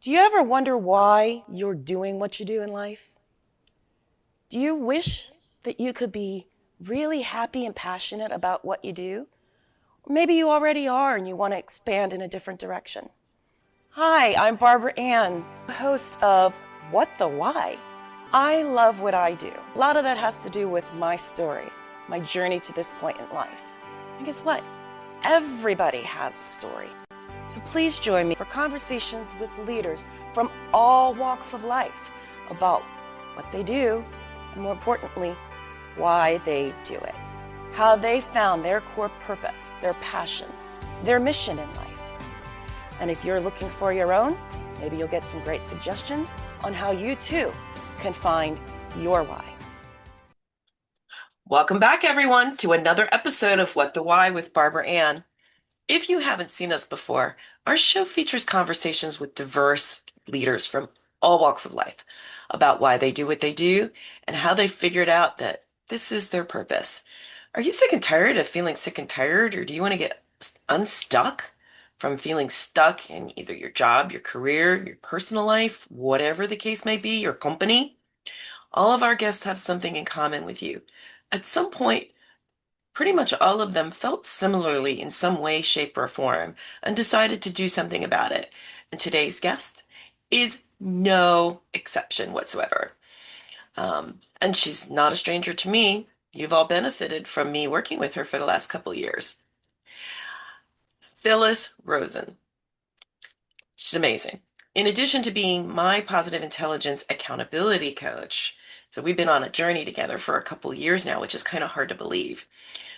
Do you ever wonder why you're doing what you do in life? Do you wish that you could be really happy and passionate about what you do? Or maybe you already are and you want to expand in a different direction. Hi, I'm Barbara Ann, host of What the Why? I love what I do. A lot of that has to do with my story, my journey to this point in life. And guess what? Everybody has a story. So please join me for conversations with leaders from all walks of life about what they do, and more importantly, why they do it, how they found their core purpose, their passion, their mission in life. And if you're looking for your own, maybe you'll get some great suggestions on how you too can find your why. Welcome back, everyone, to another episode of What the Why with Barbara Ann. If you haven't seen us before, our show features conversations with diverse leaders from all walks of life about why they do what they do and how they figured out that this is their purpose. Are you sick and tired of feeling sick and tired, or do you want to get unstuck from feeling stuck in either your job, your career, your personal life, whatever the case may be, your company? All of our guests have something in common with you. At some point, pretty much all of them felt similarly in some way, shape, or form and decided to do something about it. And today's guest is no exception whatsoever. And she's not a stranger to me. You've all benefited from me working with her for the last couple of years. Phyllis Rosen. She's amazing. In addition to being my positive intelligence accountability coach, so we've been on a journey together for a couple of years now, which is kind of hard to believe.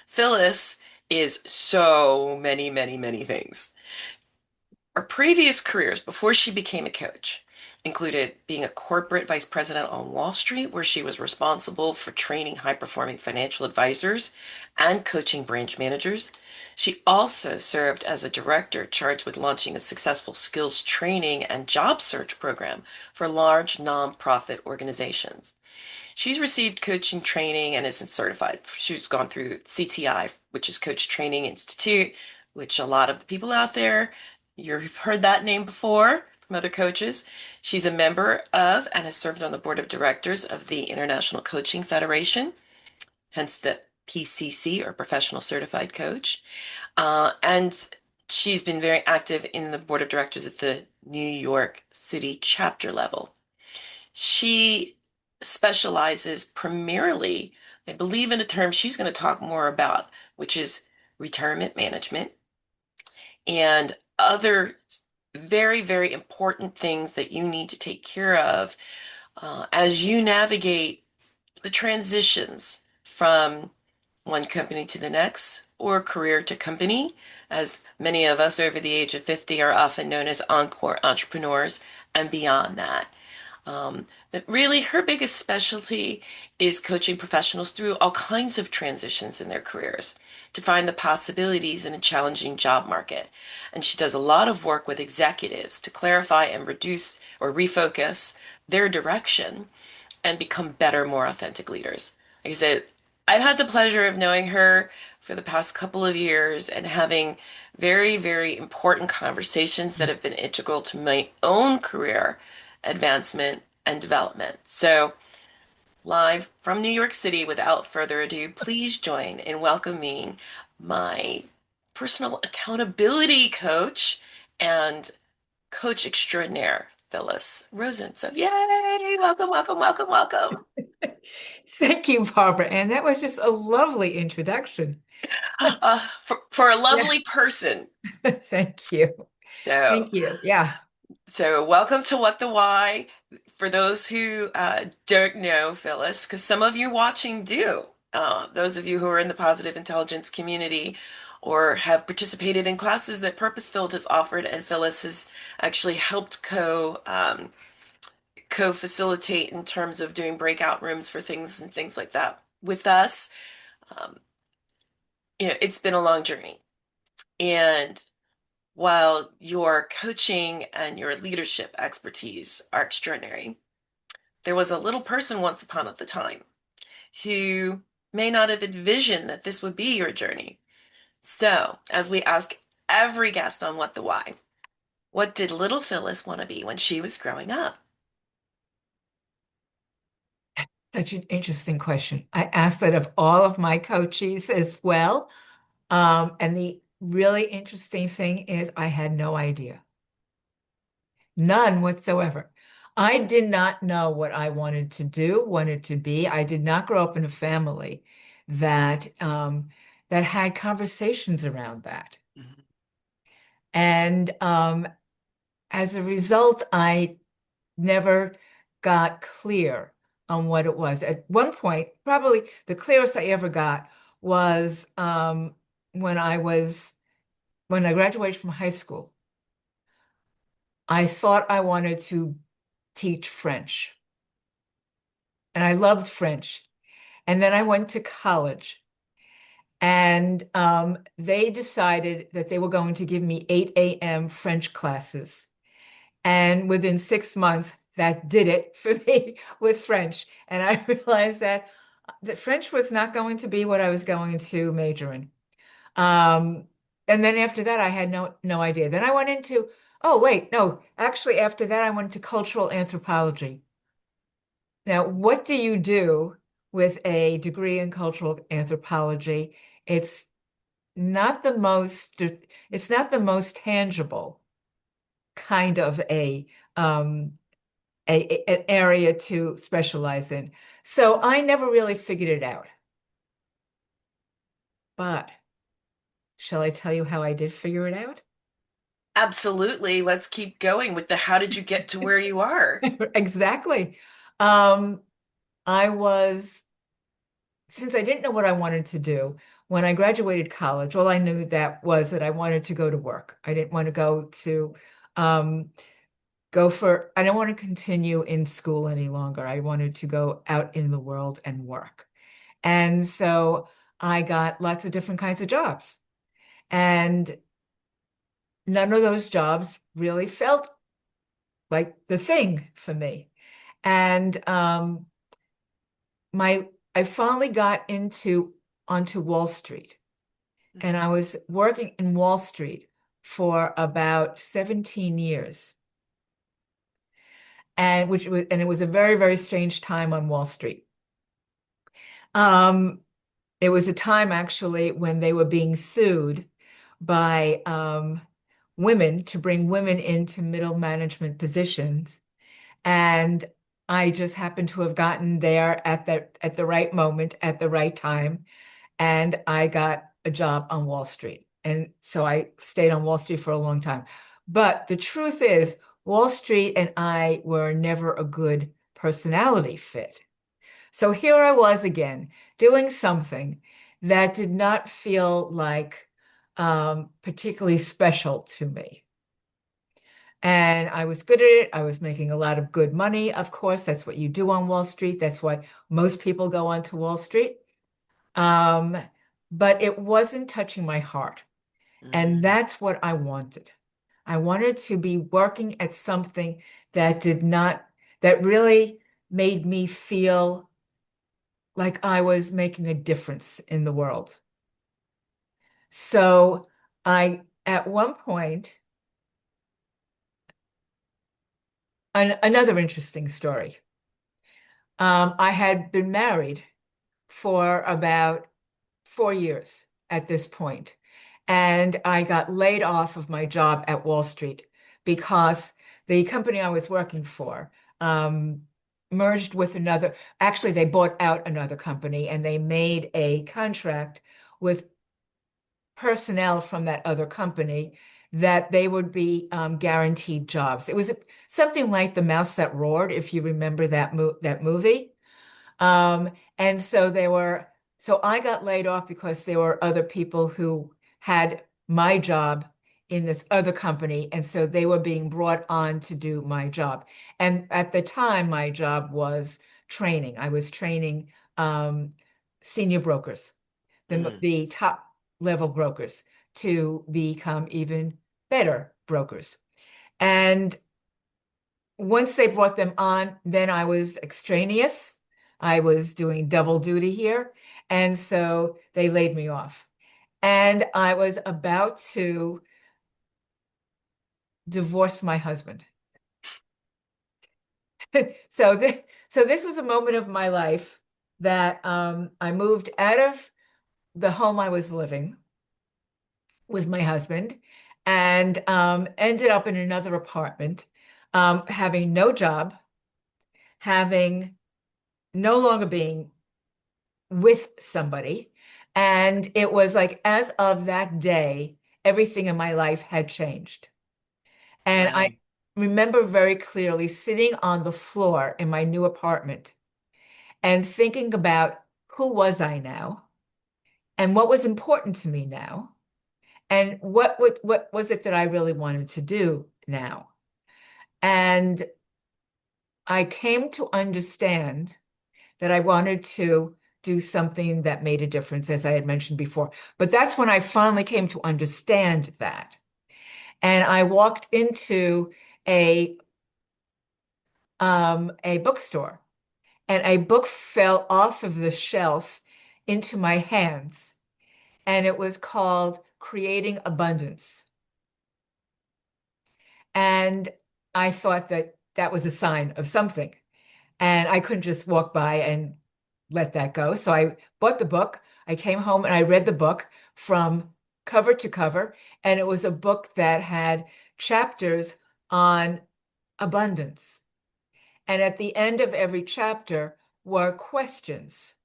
Phyllis is so many, many, many things. Her previous careers before she became a coach included being a corporate vice president on Wall Street, where she was responsible for training high-performing financial advisors and coaching branch managers. She also served as a director charged with launching a successful skills training and job search program for large nonprofit organizations. She's received coaching training and is certified. She's gone through CTI, which is Coach Training Institute, which a lot of the people out there, you've heard that name before from other coaches. She's a member of and has served on the board of directors of the International Coaching Federation, hence the PCC or Professional Certified Coach. And she's been very active in the board of directors at the New York City chapter level. She specializes primarily, I believe, in a term she's going to talk more about, which is retirement management and other very, very important things that you need to take care of as you navigate the transitions from one company to the next or career to company, as many of us over the age of 50 are often known as encore entrepreneurs and beyond that. But really, her biggest specialty is coaching professionals through all kinds of transitions in their careers to find the possibilities in a challenging job market. And she does a lot of work with executives to clarify and reduce or refocus their direction and become better, more authentic leaders. Like I said, I've had the pleasure of knowing her for the past couple of years and having very, very important conversations that have been integral to my own career advancement and development. So, live from New York City, without further ado, please join in welcoming my personal accountability coach and coach extraordinaire, Phyllis Rosen. So, yay! Welcome, welcome, welcome, welcome. Thank you, Barbara. And that was just a lovely introduction. For a Yeah. lovely person. Thank you. So, Thank you. Yeah. so welcome to What the Why. For those who don't know Phyllis, because some of you watching do, those of you who are in the positive intelligence community or have participated in classes that Purpose Filled has offered, and Phyllis has actually helped co-facilitate in terms of doing breakout rooms for things and things like that with us. Um, it's been a long journey. And while your coaching and your leadership expertise are extraordinary, there was a little person once upon a time who may not have envisioned that this would be your journey. So, as we ask every guest on What the Why, What did little Phyllis want to be when she was growing up? Such an interesting question. I asked that of all of my coaches as well. And the really interesting thing is I had no idea, none whatsoever. I did not know what I wanted to do, wanted to be. I did not grow up in a family that that had conversations around that. Mhm. And as a result, I never got clear on what it was. At one point, probably the clearest I ever got was when when I graduated from high school. I thought I wanted to teach French, and I loved French. And then I went to college, and they decided that they were going to give me 8 a.m. French classes. And within 6 months, that did it for me with French. And I realized that French was not going to be what I was going to major in. Um, and then after that, I had no idea. Then I went into, oh wait, no, actually after that, I went to cultural anthropology. Now, what do you do with a degree in cultural anthropology? It's not the most, it's not the most tangible kind of um, an area to specialize in. So I never really figured it out. But shall I tell you how I did figure it out? Absolutely. Let's keep going with the how did you get to where you are? Exactly. Um, I was, since I didn't know what I wanted to do, when I graduated college, all I knew that was that I wanted to go to work. I didn't want to um, I don't want to continue in school any longer. I wanted to go out in the world and work. And so I got lots of different kinds of jobs. And none of those jobs really felt like the thing for me. And I finally got into onto Wall Street, and I was working in Wall Street for about 17 years. And it was a very, very strange time on Wall Street. Um, it was a time actually when they were being sued by women to bring women into middle management positions. And I just happened to have gotten there at the right moment, at the right time, and I got a job on Wall Street. And so I stayed on Wall Street for a long time. But the truth is, Wall Street and I were never a good personality fit. So here I was again, doing something that did not feel like particularly special to me. And I was good at it. I was making a lot of good money. Of course, that's what you do on Wall Street. That's why most people go onto Wall Street. Um, but it wasn't touching my heart. And Mhm. that's what I wanted. I wanted to be working at something that did not, that really made me feel like I was making a difference in the world. So at one point, another interesting story. I had been married for about 4 years at this point, and I got laid off of my job at Wall Street because the company I was working for um, merged with another. Actually, they bought out another company and they made a contract with personnel from that other company that they would be guaranteed jobs. It was something like The Mouse That Roared, if you remember that movie. Um, and so I got laid off because there were other people who had my job in this other company, and so they were being brought on to do my job. And at the time, my job was training. I was training senior brokers, Mm. the top level brokers, to become even better brokers. And once they brought them on, then I was extraneous. I was doing double duty here. And so they laid me off. And I was about to divorced my husband. So this was a moment of my life that I moved out of the home I was living with my husband and ended up in another apartment, having no job, having no longer being with somebody. And it was like, as of that day, everything in my life had changed. And I Wow. remember very clearly sitting on the floor in my new apartment and thinking about who was I now and what was important to me now and what was it that I really wanted to do now. And I came to understand that I wanted to do something that made a difference, as I had mentioned before. But that's when I finally came to understand that. And I walked into a a bookstore, and a book fell off of the shelf into my hands, and it was called Creating Abundance. And I thought that that was a sign of something. And I couldn't just walk by and let that go. So I bought the book. I came home and I read the book from cover to cover. And it was a book that had chapters on abundance. And at the end of every chapter were questions,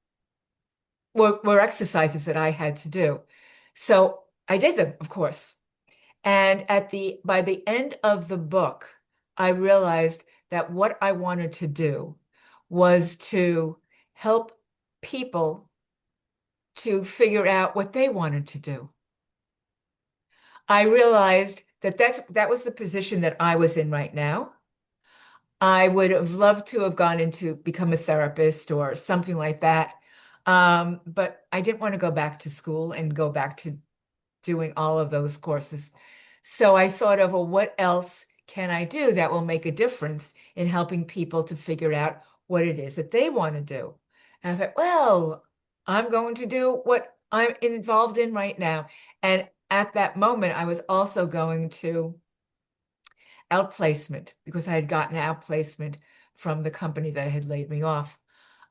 were exercises that I had to do. So I did them, of course. And by the end of the book, I realized that what I wanted to do was to help people to figure out what they wanted to do. I realized that that was the position that I was in right now. I would have loved to have gone into become a therapist or something like that. But I didn't want to go back to school and go back to doing all of those courses. So I thought of, well, what else can I do that will make a difference in helping people to figure out what it is that they want to do? And I thought, well, I'm going to do what I'm involved in right now. And at that moment, I was also going to outplacement because I had gotten outplacement from the company that had laid me off.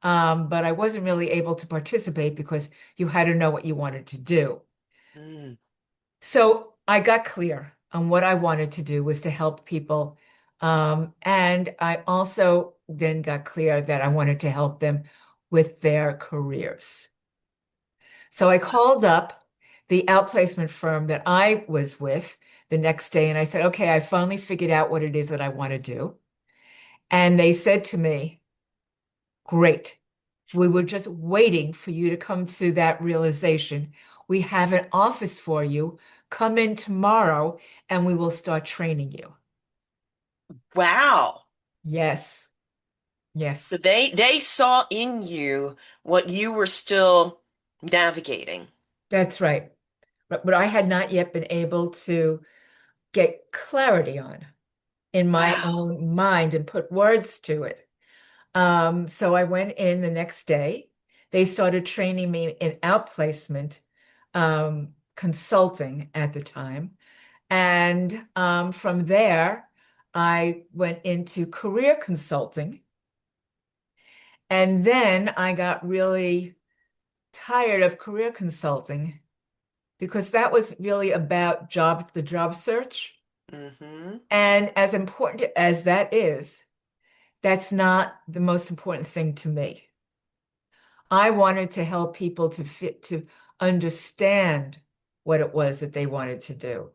But I wasn't really able to participate because you had to know what you wanted to do. Mm. So I got clear on what I wanted to do was to help people. And I also then got clear that I wanted to help them with their careers. So I called up the outplacement firm that I was with the next day and I said, okay, I finally figured out what it is that I want to do. And they said to me, great. We were just waiting for you to come to that realization. We have an office for you. Come in tomorrow and we will start training you. Wow. Yes, yes, So they saw in you what you were still navigating. that's right. But I had not yet been able to get clarity on in my Wow. own mind and put words to it. So I went in the next day. They started training me in outplacement consulting at the time. And from there, I went into career consulting. And then I got really tired of career consulting because that was really about the job search. Mm-hmm. And as important as that is, that's not the most important thing to me. I wanted to help people to understand what it was that they wanted to do,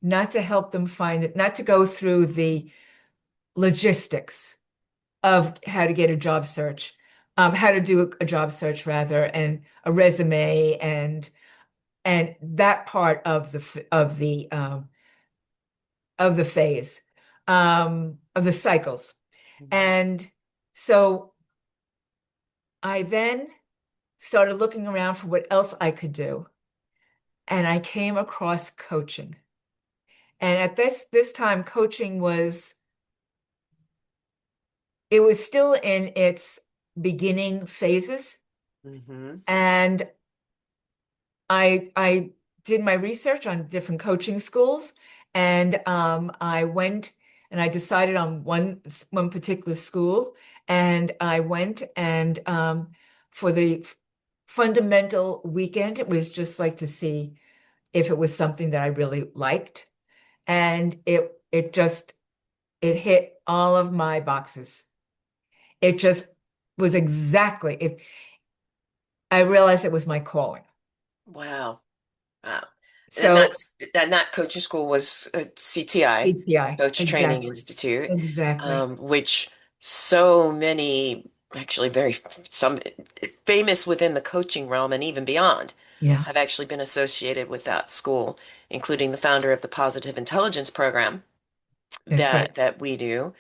not to help them find it, not to go through the logistics of how to get a job search, how to do a job search rather, and a resume and that part of the phase of the cycles. And so I then started looking around for what else I could do, and I came across coaching. And at this time, coaching was it was still in its beginning phases. Mm-hmm. And I did my research on different coaching schools, And I went and I decided on one particular school, and I went and for the fundamental weekend, it was just like to see if it was something that I really liked, and it hit all of my boxes. It just was exactly if I realized it was my calling. Wow. Wow. And So that coaching school was CTI, CTI, Coach Training exactly, Institute, exactly. which so many, actually very some famous within the coaching realm and even beyond, Yeah, have actually been associated with that school, including the founder of the Positive Intelligence program that's right. that we do,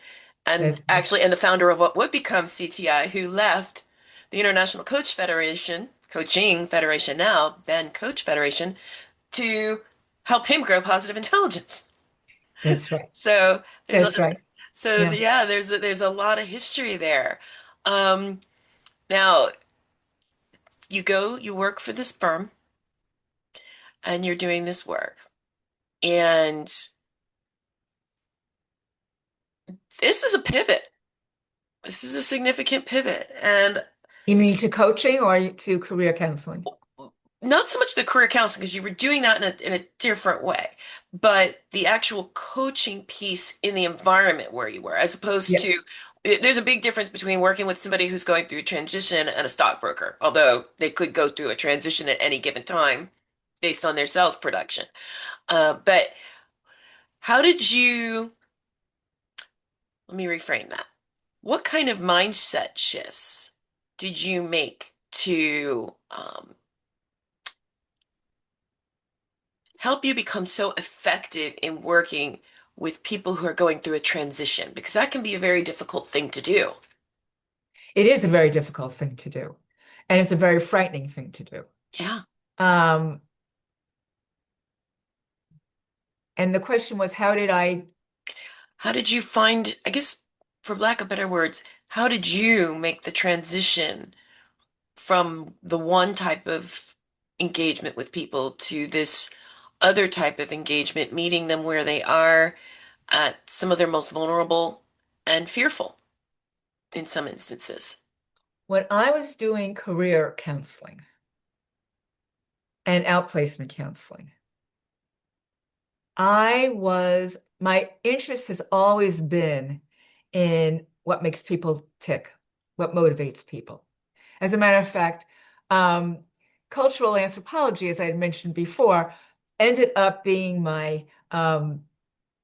That's and right. actually, and the founder of what would become CTI, who left the International Coach Federation, Coaching Federation now, then Coach Federation, to help him grow positive intelligence. That's right. So there's a That's right. so Yeah. yeah, there's a lot of history there. Um, Now you work for this firm and you're doing this work. And this is a pivot. This is a significant pivot. And You mean to coaching or to career counseling? not so much the career counseling because you were doing that in a different way, but the actual coaching piece in the environment where you were, as opposed Yeah. to there's a big difference between working with somebody who's going through a transition and a stockbroker, although they could go through a transition at any given time based on their sales production. But how did you, let me reframe that. What kind of mindset shifts did you make to help you become so effective in working with people who are going through a transition? Because that can be a very difficult thing to do. It is a very difficult thing to do, and it's a very frightening thing to do. Yeah. Um, and the question was, how did I? How did you find, I guess, for lack of better words, how did you make the transition from the one type of engagement with people to this other type of engagement, meeting them where they are at some of their most vulnerable and fearful in some instances? When I was doing career counseling and outplacement counseling, my interest has always been in what makes people tick, what motivates people. As a matter of fact, um, cultural anthropology, as I had mentioned before, ended up being my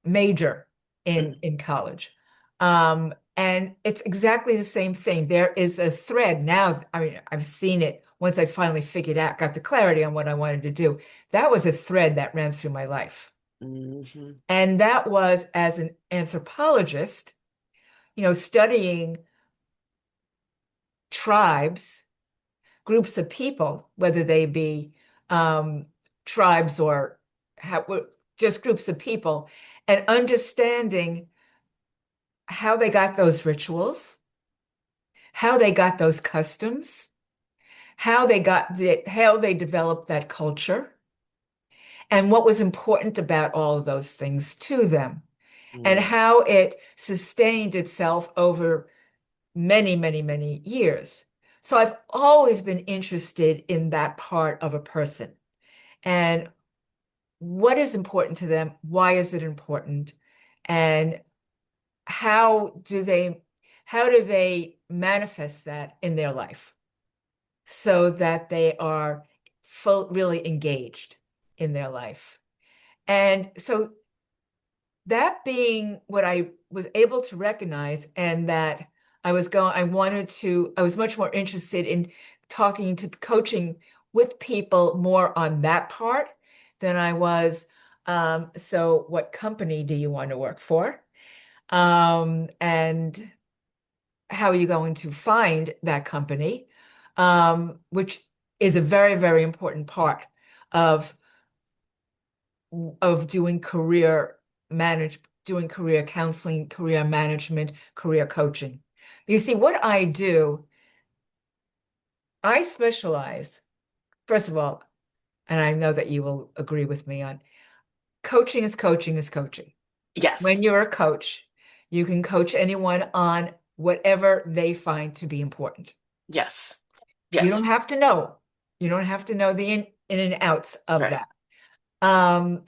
major Mm, in college. And it's exactly the same thing. There is a thread now. I mean, I've seen it once I finally figured out, got the clarity on what I wanted to do. That was a thread that ran through my life. mhm, And that was as an anthropologist, studying tribes, groups of people, whether they be um, tribes or just groups of people, and understanding how they got those rituals, how they got those customs, how they developed that culture, and what was important about all of those things to them, and mm, how it sustained itself over many, many, many years. So I've always been interested in that part of a person and what is important to them, why is it important, and how do they how do they manifest that in their life so that they are really engaged in their life. And so that being what I was able to recognize, and that I was much more interested in talking to coaching with people more on that part than I was. So what company do you want to work for? And how are you going to find that company? Which is a very, very important part of doing doing career counseling, career management, career coaching. You see, what I do, I specialize, first of all, and I know that you will agree with me on coaching is coaching is coaching. When Yes. you're a coach, you can coach anyone on whatever they find to be important. Yes. You Yes. don't have to know. You don't have to know the in and outs of Right. that. Um,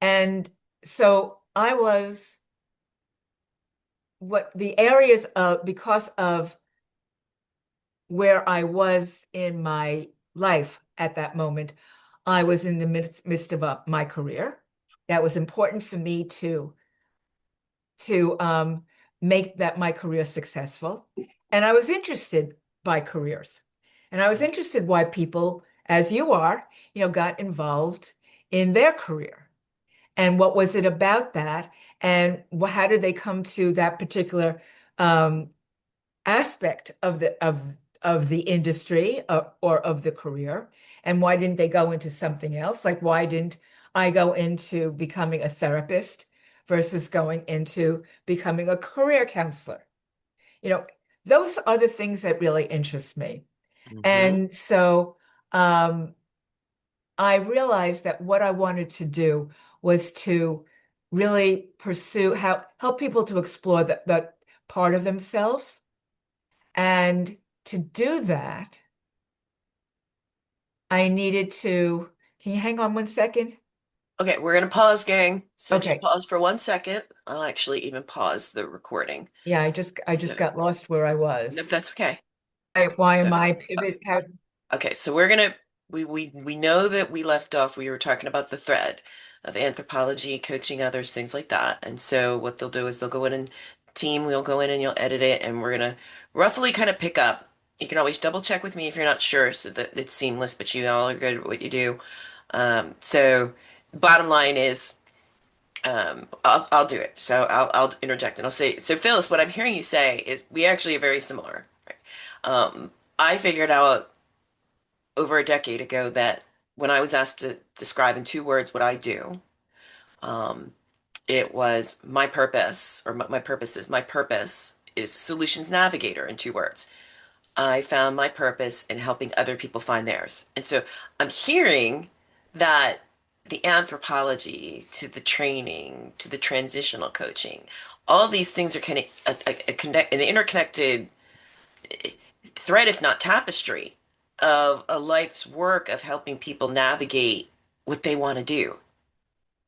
and so I was what the areas of because of where I was in my life at that moment, I was in the midst of my career. That was important for me to make that my career successful. And I was interested by careers. And I was interested why people, as you are, got involved in their career. And what was it about that? And how did they come to that particular um, aspect of the industry or of the career? And why didn't they go into something else? Like, why didn't I go into becoming a therapist versus going into becoming a career counselor? You know, those are the things that really interest me. Mm-hmm. And so I realized that what I wanted to do was to really pursue how help people to explore that part of themselves. And to do that, I needed to, can you hang on 1 second? Okay, we're gonna pause, gang. So just Okay. pause for 1 second. I'll actually even pause the recording. Yeah, I just So, got lost where I nope, was. that's okay. Why So, am I uh, pivot? How, okay, so we're gonna we know that we left off. We were talking about the thread of anthropology, coaching others, things like that. And so what they'll do is they'll go in and team, we'll go in and you'll edit it, and we're gonna roughly kind of pick up. You can always double check with me if you're not sure, so that it's seamless, but you all are good at what you do. So bottom line is. I'll do it. So I'll interject and I'll say, so Phyllis, what I'm hearing you say is we actually are very similar. Right? I figured out over a decade ago that when I was asked to describe in 2 words what I do, um, it was my purpose, or my purpose is solutions navigator in 2 words. I found my purpose in helping other people find theirs. And so I'm hearing that the anthropology to the training to the transitional coaching, all these things are kind of an interconnected thread, if not tapestry, of a life's work of helping people navigate what they want to do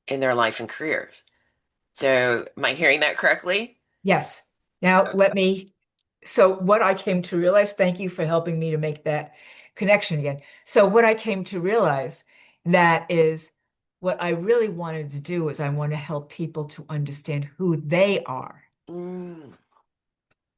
in their life and careers. So, am I hearing that correctly? yes. Now Okay. let me, so what I came to realize, thank you for helping me to make that connection again. So what I came to realize that is what I really wanted to do is I want to help people to understand Mm,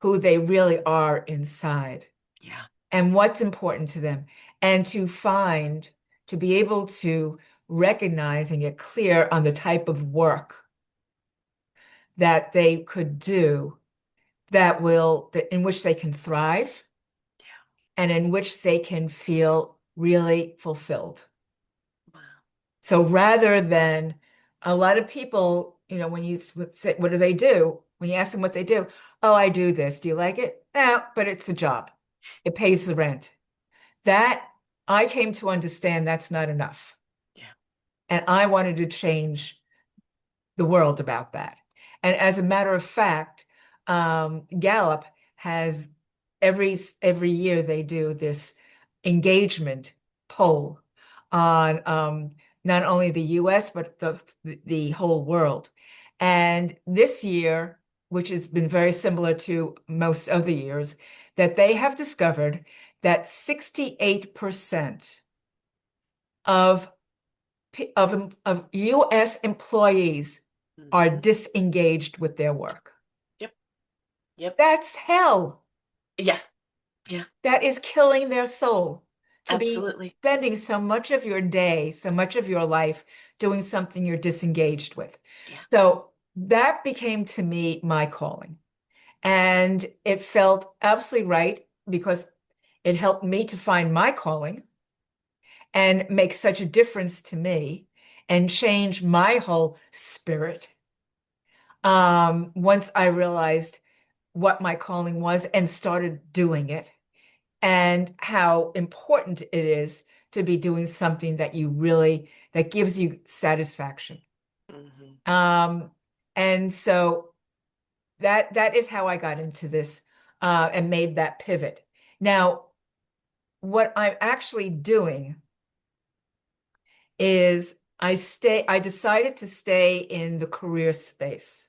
who they really are inside yeah. and what's important to them, and to be able to recognize and get clear on the type of work that they could do in which they can thrive and in which they can feel really fulfilled. Wow. So rather than a lot of people, when you say, what do they do? When you ask them what they do, oh, I do this. Do you like it? No, but it's a job. It pays the rent. That I came to understand that's not enough. Yeah. And I wanted to change the world about that. And as a matter of fact, Gallup has every year they do this engagement poll on not only the US but the whole world. And this year, which has been very similar to most other years, that they have discovered that 68% of of US employees are Hmm. disengaged with their work. Yep. Yep. That's hell. Yeah. Yeah. That is killing their soul to be Absolutely. spending so much of your day, so much of your life doing something you're disengaged with. Yeah. So that became to me my calling. And it felt absolutely right because it helped me to find my calling and make such a difference to me and change my whole spirit. Once I realized what my calling was and started doing it, and how important it is to be doing something that gives you satisfaction. Um, and so that is how I got into this and made that pivot. Now, what I'm actually doing is I decided to stay in the career space.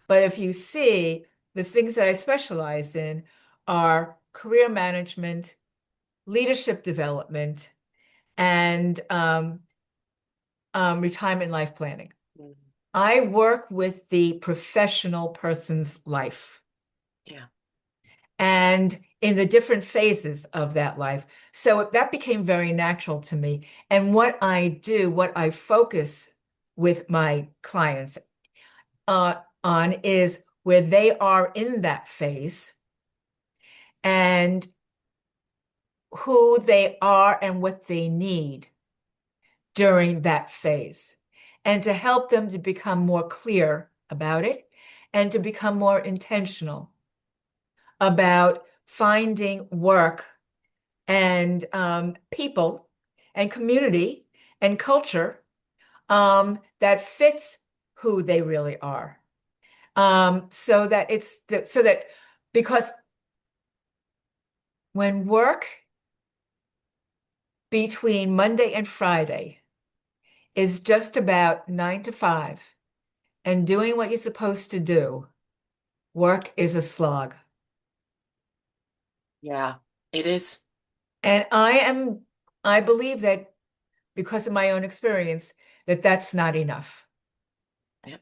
But if you see, the things that I specialize in are career management, leadership development, and retirement life planning. Mhm. I work with the professional person's life Yeah. and in the different phases of that life. So that became very natural to me. And what I do, what I focus with my clients on is where they are in that phase and who they are and what they need during that phase, and to help them to become more clear about it and to become more intentional about finding work and people and community and culture that fits who they really are. So that because when work between Monday and Friday is just about 9 to 5 and doing what you're supposed to do, work is a slog. Yeah, it is. And I believe that because of my own experience, that that's not enough. Yep.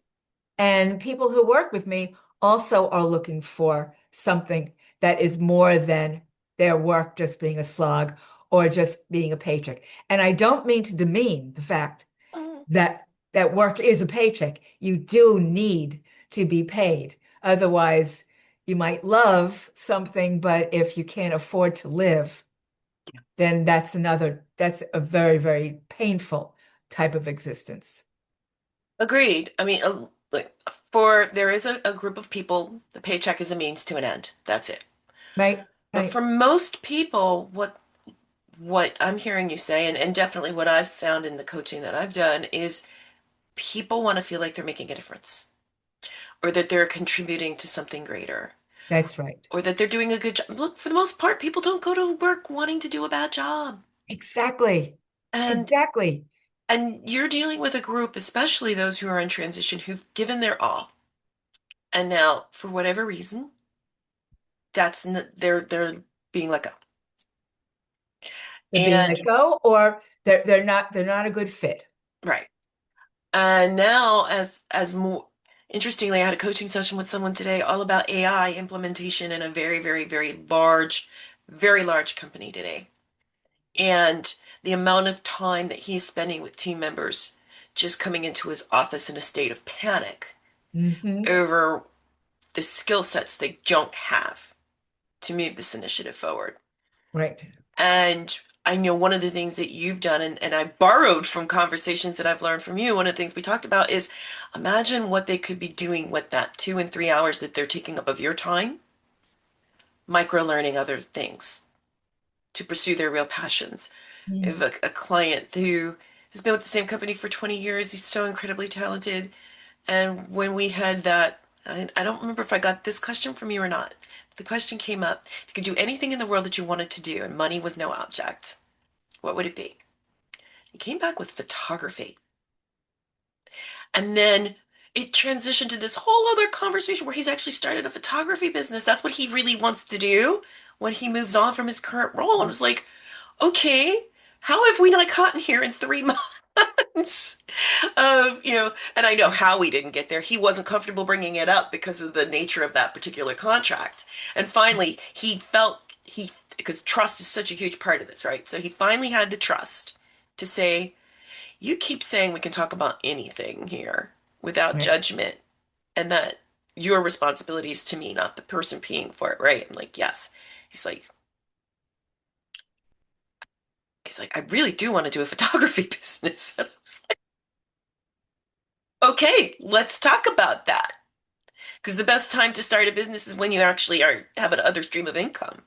And people who work with me also are looking for something that is more than their work just being a slog or just being a paycheck. And I don't mean to demean the fact Mhm. that work is a paycheck. You do need to be paid. Otherwise, you might love something, but if you can't afford to live, then that's a very, very painful type of existence. Agreed. I mean, like for there is a group of people, the paycheck is a means to an end. That's it. Right? But Right. for most people, what I'm hearing you say, and definitely what I've found in the coaching that I've done, is people want to feel like they're making a difference, or that they're contributing to something greater, That's right. or that they're doing a good job. Look, for the most part, people don't go to work wanting to do a bad job. Exactly. And Exactly. you're dealing with a group, especially those who are in transition, who've given their all. And now, for whatever reason, they're being let go. They're being And let go or they're not a good fit. right. And now, as more interestingly, I had a coaching session with someone today all about AI implementation in a very, very, very large company today. And the amount of time that he's spending with team members just coming into his office in a state of panic Hmm. over the skill sets they don't have to move this initiative forward. Right. And I know one of the things that you've done, and I borrowed from conversations that I've learned from you, one of the things we talked about is imagine what they could be doing with that 2 and 3 hours that they're taking up of your time, micro learning other things to pursue their real passions. I have Mm. a client who has been with the same company for 20 years. He's so incredibly talented. And when we had that, I don't remember if I got this question from you or not. The question came up, if you could do anything in the world that you wanted to do and money was no object, what would it be? He came back with photography. And then it transitioned to this whole other conversation where he's actually started a photography business. That's what he really wants to do when he moves on from his current role. I was like, okay, how have we not gotten here in 3 months? And I know how we didn't get there. He wasn't comfortable bringing it up because of the nature of that particular contract. And finally, because trust is such a huge part of this, right? So he finally had the trust to say, you keep saying we can talk about anything here without Right. judgment, and that your responsibility is to me, not the person paying for it, right? I'm like, yes. He's like, I really do want to do a photography business. And I was like, okay, let's talk about that. Because the best time to start a business is when you actually have an other stream of income.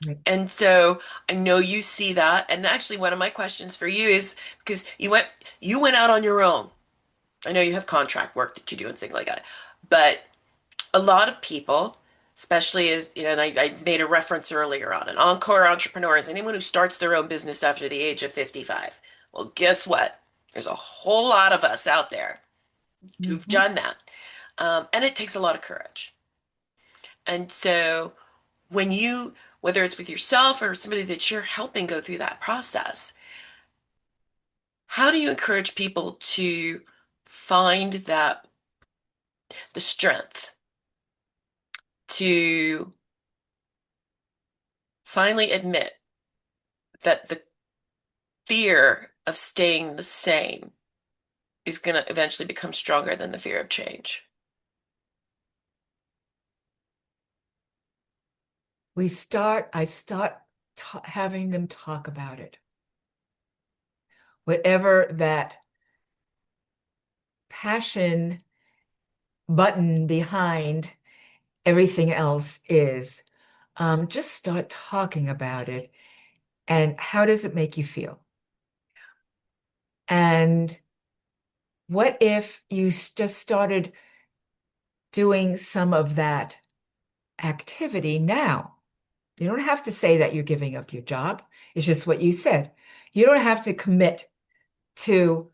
Right. And so I know you see that. And actually, one of my questions for you is because you went out on your own. I know you have contract work that you do and things like that, but a lot of people, especially as, and I made a reference earlier on, an encore entrepreneur is anyone who starts their own business after the age of 55. Well, guess what? There's a whole lot of us out there who've Mhm. done that. And it takes a lot of courage. And so when you, whether it's with yourself or somebody that you're helping go through that process, how do you encourage people to find the strength to finally admit that the fear of staying the same is going to eventually become stronger than the fear of change? I start having them talk about it. Whatever that passion button behind everything else is, just start talking about it. And how does it make you feel? And what if you just started doing some of that activity now? You don't have to say that you're giving up your job. It's just what you said. You don't have to commit to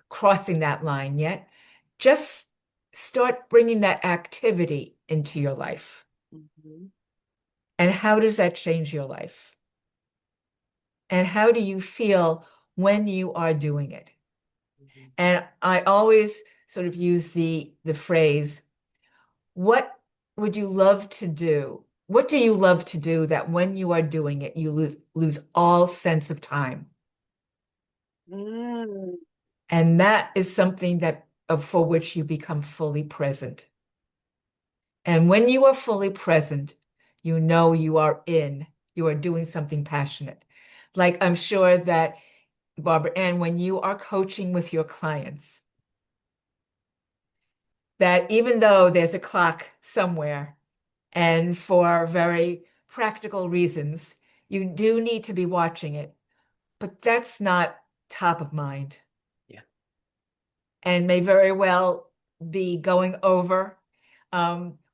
crossing that line yet. Just start bringing that activity into your life. Mhm. And how does that change your life? And how do you feel when you are doing it? Mhm. And I always sort of use the phrase, what would you love to do? What do you love to do that when you are doing it, you lose all sense of time? Mm. And that is something that for which you become fully present. And when you are fully present, you know you are doing something passionate. Like I'm sure that Barbara Ann, when you are coaching with your clients, that even though there's a clock somewhere, and for very practical reasons, you do need to be watching it, but that's not top of mind Yeah. and may very well be going over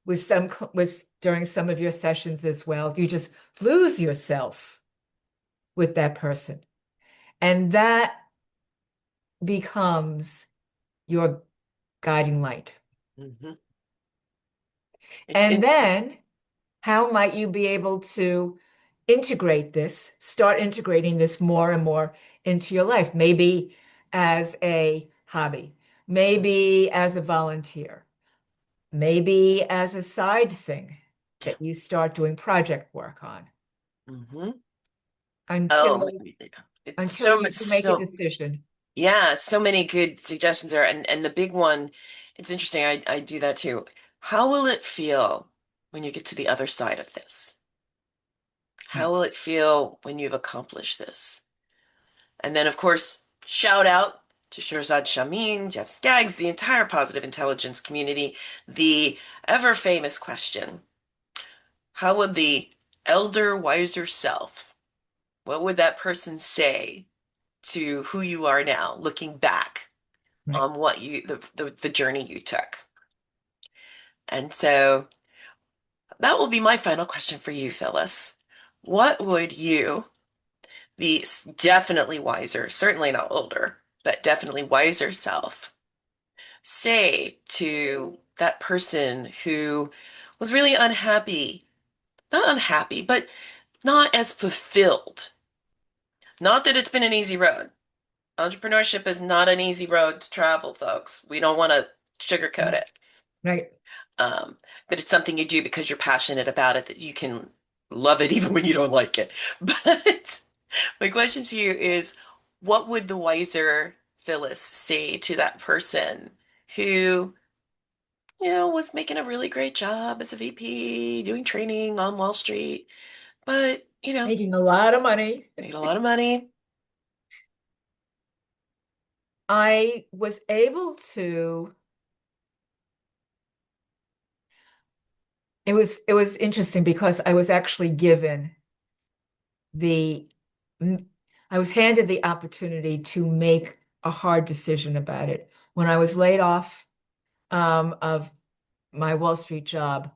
with during some of your sessions as well. You just lose yourself with that person, and that becomes your guiding light. Mhm. It's And in, then how might you be able to start integrating this more and more into your life? Maybe as a hobby, maybe as a volunteer, maybe as a side thing that you start doing project work on Mhm. Oh, until it's until so much, you make a so decision. yeah, so many good suggestions there. And the big one, it's interesting. I do that too. How will it feel when you get to the other side of this? Right. How will it feel when you've accomplished this? And then, of course, shout out to Shirzad Shamin, Jeff Skaggs, the entire positive intelligence community. The ever famous question: how would the elder, wiser self, what would that person say to who you are now, looking back Right. on the journey you took? And so that will be my final question for you, Phyllis. What would you, the definitely wiser, certainly not older, but definitely wiser self, say to that person who was really unhappy, not unhappy, but not as fulfilled? Not that it's been an easy road. Entrepreneurship is not an easy road to travel, folks. We don't want to sugarcoat it. Right. Um, but it's something you do because you're passionate about it, that you can love it even when you don't like it. But my question to you is, what would the wiser Phyllis say to that person who, was making a really great job as a VP, doing training on Wall Street, but, Making a lot of money. made a lot of money? I was able to, it was interesting because I was actually given the I was handed the opportunity to make a hard decision about it when I was laid off of my Wall Street job,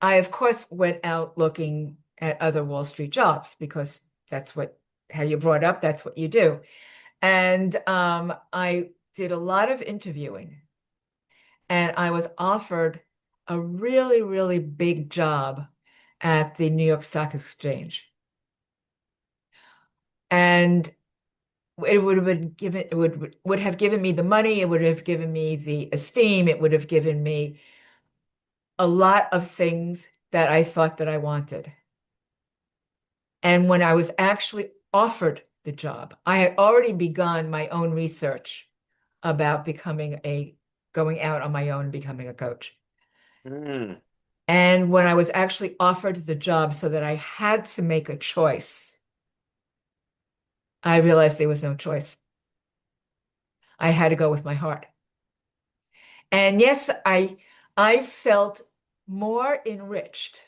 I of course went out looking at other Wall Street jobs because that's what how you're brought up, that's what you do. And I did a lot of interviewing, and I was offered a really, really big job at the New York Stock Exchange. And it would have been given, it would have given me the money, it would have given me the esteem, it would have given me a lot of things that I thought that I wanted. And when I was actually offered the job, I had already begun my own research about going out on my own and becoming a coach. Mm. And when I was actually offered the job so that I had to make a choice, I realized there was no choice. I had to go with my heart. And yes, I felt more enriched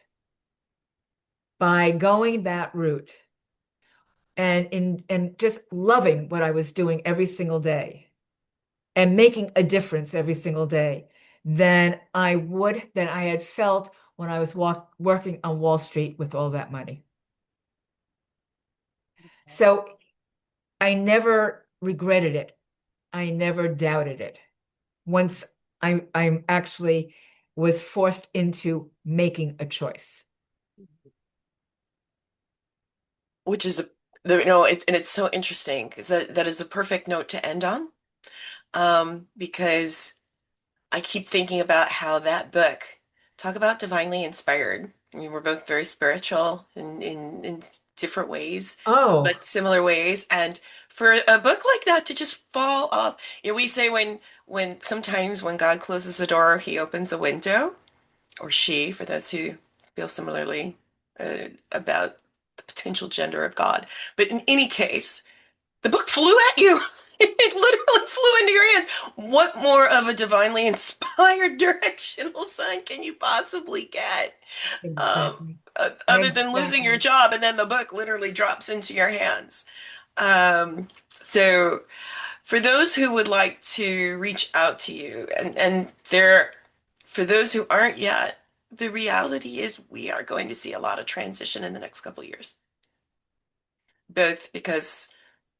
by going that route and just loving what I was doing every single day and making a difference every single day than I had felt when I was working on Wall Street with all that money. So I never regretted it. I never doubted it. Once I actually was forced into making a choice. Which is and it's so interesting because that is the perfect note to end on. Because I keep thinking about how that book, talk about divinely inspired. I mean, we're both very spiritual in different ways, Oh, but similar ways. And for a book like that to just fall off, we say when sometimes when God closes the door, he opens a window, or she, for those who feel similarly about the potential gender of God. But in any case, the book flew at you. It literally flew into your hands. What more of a divinely inspired directional sign can you possibly get? exactly. Other than losing your Exactly. job, and then the book literally drops into your hands. So for those who would like to reach out to you, and there, for those who aren't yet, the reality is we are going to see a lot of transition in the next couple of years, both because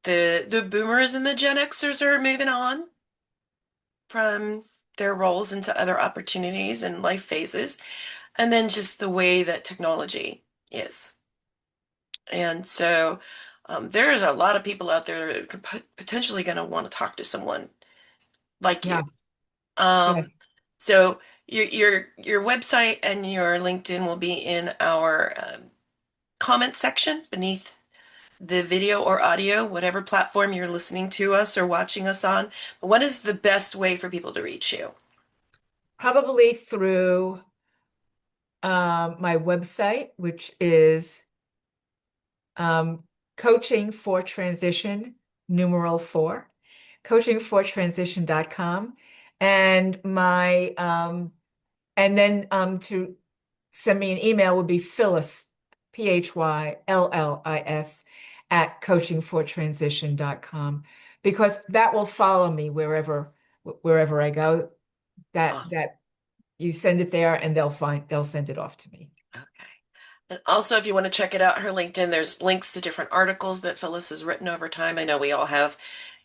the boomers and the Gen Xers are moving on from their roles into other opportunities and life phases, and then just the way that technology is. And so there's a lot of people out there that are potentially going to want to talk to someone like you. Yeah. Yeah. Um, so your website and your LinkedIn will be in our comment section beneath the video or audio, whatever platform you're listening to us or watching us on. What is the best way for people to reach you? Probably through my website, which is um, coaching for transition, numeral four, coachingfortransition.com. And then to send me an email would be Phyllis, Phyllis, at coachingfortransition.com, because that will follow me wherever I go. Awesome. That you send it there and they'll send it off to me. Okay. And also, if you want to check it out, her LinkedIn, there's links to different articles that Phyllis has written over time. I know we all have,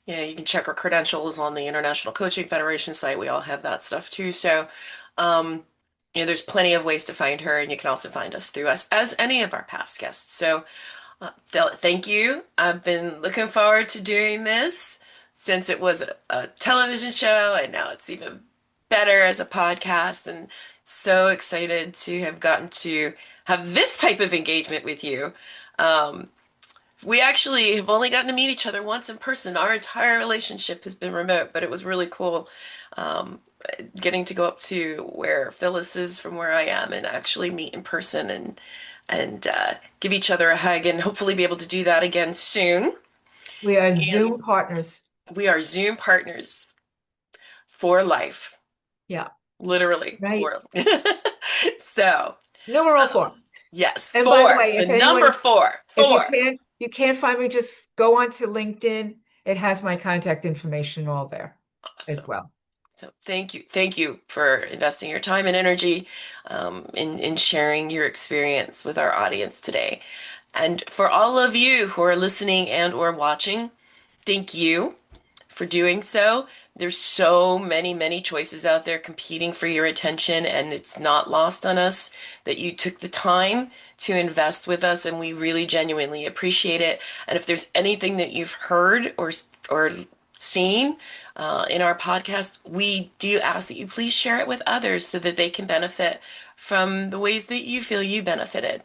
you can check her credentials on the International Coaching Federation site. We all have that stuff too. So, um, there's plenty of ways to find her, and you can also find us through us as any of our past guests. So, Phil, thank you. I've been looking forward to doing this since it was a television show, and now it's even better as a podcast. And so excited to have gotten to have this type of engagement with you. Um, we actually have only gotten to meet each other once in person. Our entire relationship has been remote, but it was really cool um, getting to go up to where Phyllis is from where I am and actually meet in person and give each other a hug and hopefully be able to do that again soon. We are And Zoom partners. we are Zoom partners for life, Yeah, literally right. for. So, Numeral four. yes, And by the four, way, the number four, if four. you can't find me, just go onto LinkedIn. It has my contact information all there. as Awesome. well. So thank you for investing your time and energy in sharing your experience with our audience today. And for all of you who are listening and or watching, thank you for doing so. There's so many choices out there competing for your attention, and it's not lost on us that you took the time to invest with us, and we really genuinely appreciate it. And if there's anything that you've heard or seen in our podcast, we do ask that you please share it with others so that they can benefit from the ways that you feel you benefited.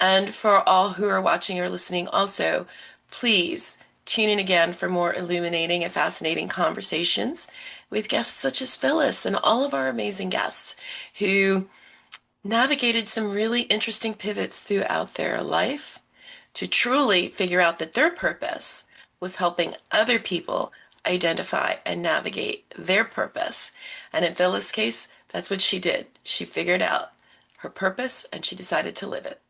And for all who are watching or listening also, please tune in again for more illuminating and fascinating conversations with guests such as Phyllis and all of our amazing guests who navigated some really interesting pivots throughout their life to truly figure out that their purpose was helping other people identify and navigate their purpose. And in Phyllis' case, that's what she did. She figured out her purpose and she decided to live it.